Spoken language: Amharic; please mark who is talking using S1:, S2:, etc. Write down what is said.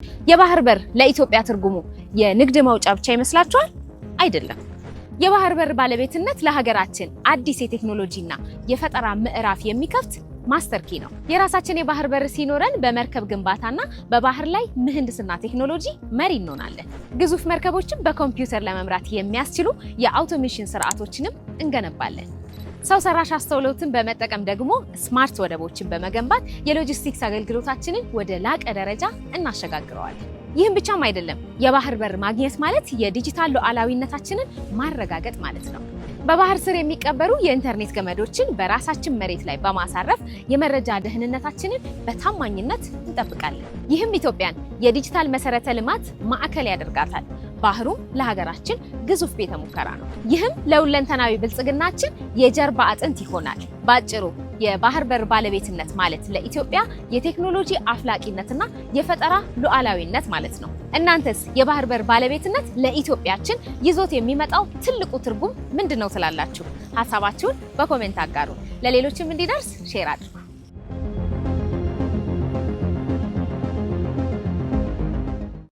S1: የባህር በር ለኢትዮጵያ ትርጉሙ የንግድ መውጫ ብቻ ይመስላችኋል? አይደለም። የባህር በር ባለቤትነት ለሀገራችን አዲስ የቴክኖሎጂና የፈጠራ ምዕራፍ የሚከፍት ማስተር ኪ ነው። የራሳችን የባህር በር ሲኖረን በመርከብ ግንባታና በባህር ላይ ምህንድስና ቴክኖሎጂ መሪ እንሆናለን። ግዙፍ መርከቦችን በኮምፒውተር ለመምራት የሚያስችሉ የአውቶሜሽን ስርዓቶችንም እንገነባለን። ሰው ሰራሽ አስተውሎትን በመጠቀም ደግሞ ስማርት ወደቦችን በመገንባት የሎጂስቲክስ አገልግሎታችንን ወደ ላቀ ደረጃ እናሸጋግረዋለን። ይህም ብቻም አይደለም። የባህር በር ማግኘት ማለት የዲጂታል ሉዓላዊነታችንን ማረጋገጥ ማለት ነው። በባህር ስር የሚቀበሩ የኢንተርኔት ገመዶችን በራሳችን መሬት ላይ በማሳረፍ የመረጃ ደህንነታችንን በታማኝነት እንጠብቃለን። ይህም ኢትዮጵያን የዲጂታል መሰረተ ልማት ማዕከል ያደርጋታል። ባህሩም ለሀገራችን ግዙፍ ቤተ ሙከራ ነው። ይህም ለሁለንተናዊ ብልጽግናችን የጀርባ አጥንት ይሆናል። ባጭሩ የባህር በር ባለቤትነት ማለት ለኢትዮጵያ የቴክኖሎጂ አፍላቂነትና የፈጠራ ሉዓላዊነት ማለት ነው። እናንተስ የባህር በር ባለቤትነት ለኢትዮጵያችን ይዞት የሚመጣው ትልቁ ትርጉም ምንድነው ትላላችሁ? ሐሳባችሁን በኮሜንት አጋሩ። ለሌሎችም እንዲደርስ ሼር አድርጉ።